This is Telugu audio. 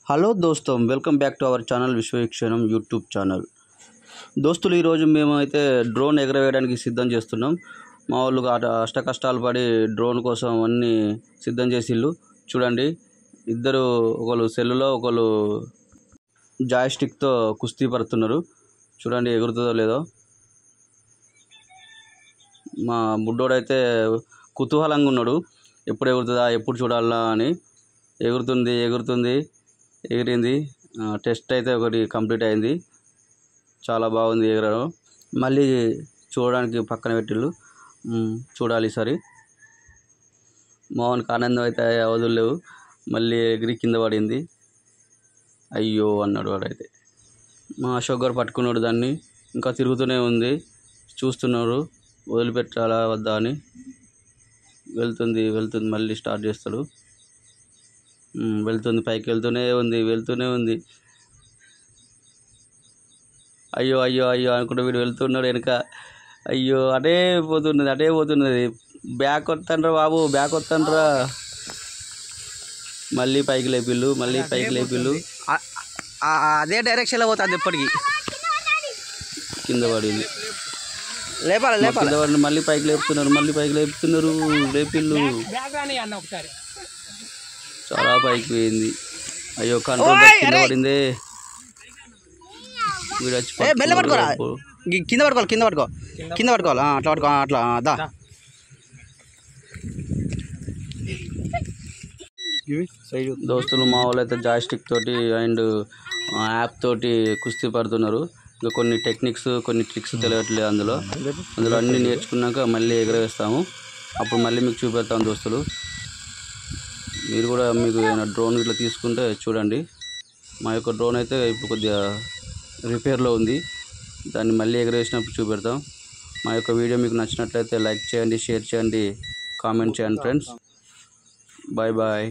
హలో దోస్తం, welcome back to our channel Vishwaveekshanam YouTube channel. దోస్తులు, ఈరోజు మేమైతే డ్రోన్ ఎగరవేయడానికి సిద్ధం చేస్తున్నాం. మా వాళ్ళు అష్ట కష్టాలు పడి డ్రోన్ కోసం అన్నీ సిద్ధం చేసిళ్ళు. చూడండి, ఇద్దరు ఒకళ్ళు సెల్లులో ఒకళ్ళు జాయ్స్టిక్తో కుస్తీ పడుతున్నారు. చూడండి ఎగురుతుందో లేదో. మా బుడ్డోడైతే కుతూహలంగా ఉన్నాడు, ఎప్పుడు ఎగురుతుందా ఎప్పుడు చూడాలా అని. ఎగురుతుంది. ఎగిరింది. టెస్ట్ అయితే ఒకటి కంప్లీట్ అయింది. చాలా బాగుంది ఎగరడం. మళ్ళీ చూడడానికి పక్కన పెట్టిళ్ళు. చూడాలి ఈసారి. మోహన్కి ఆనందం అయితే వదులేవు. మళ్ళీ ఎగిరి కింద పడింది. అయ్యో అన్నాడు వాడైతే. మా అశోక్ గారు పట్టుకున్నాడు దాన్ని. ఇంకా తిరుగుతూనే ఉంది. చూస్తున్నారు వదిలిపెట్టాలా వద్దా అని. వెళ్తుంది మళ్ళీ స్టార్ట్ చేస్తాడు. వెళ్తుంది, పైకి వెళ్తూనే ఉంది. అయ్యో అనుకుంటూ వీడు వెళ్తున్నాడు వెనుక. అయ్యో అటే పోతున్నది. బ్యాక్ వస్తానరా బాబు, బ్యాక్ వస్తానరా. మళ్ళీ పైకి లేపిళ్ళు. అదే డైరెక్షన్లో పోతుంది ఎప్పటికి. కింద పడింది. లేపాలి కింద పడి మళ్ళీ పైకి లేపుతున్నారు. లేపిళ్ళు చాలా పైకి పోయింది. అయ్యో కంట్రోల్ కింద పడింది. వీడు వచ్చి కింద పట్టుకోవాలి. అట్లా దా. దోస్తులు మా వాళ్ళు అయితే జాయ్స్టిక్ తోటి అండ్ యాప్ తోటి కుస్తీ పడుతున్నారు. ఇంకా కొన్ని టెక్నిక్స్, కొన్ని ట్రిక్స్ తెలియట్లేదు అందులో అన్నీ నేర్చుకున్నాక మళ్ళీ ఎగరవేస్తాము. అప్పుడు మళ్ళీ మీకు చూపెడతాం దోస్తులు. మీరు కూడా మీకు ఏమైనా డ్రోన్ ఇట్లా తీసుకుంటే చూడండి. మా యొక్క డ్రోన్ అయితే ఇప్పుడు కొద్దిగా రిపేర్లో ఉంది. దాన్ని మళ్ళీ ఎగరేసినప్పుడు చూపెడతాం. మా యొక్క వీడియో మీకు నచ్చినట్లయితే లైక్ చేయండి, షేర్ చేయండి, కామెంట్ చేయండి ఫ్రెండ్స్. బాయ్.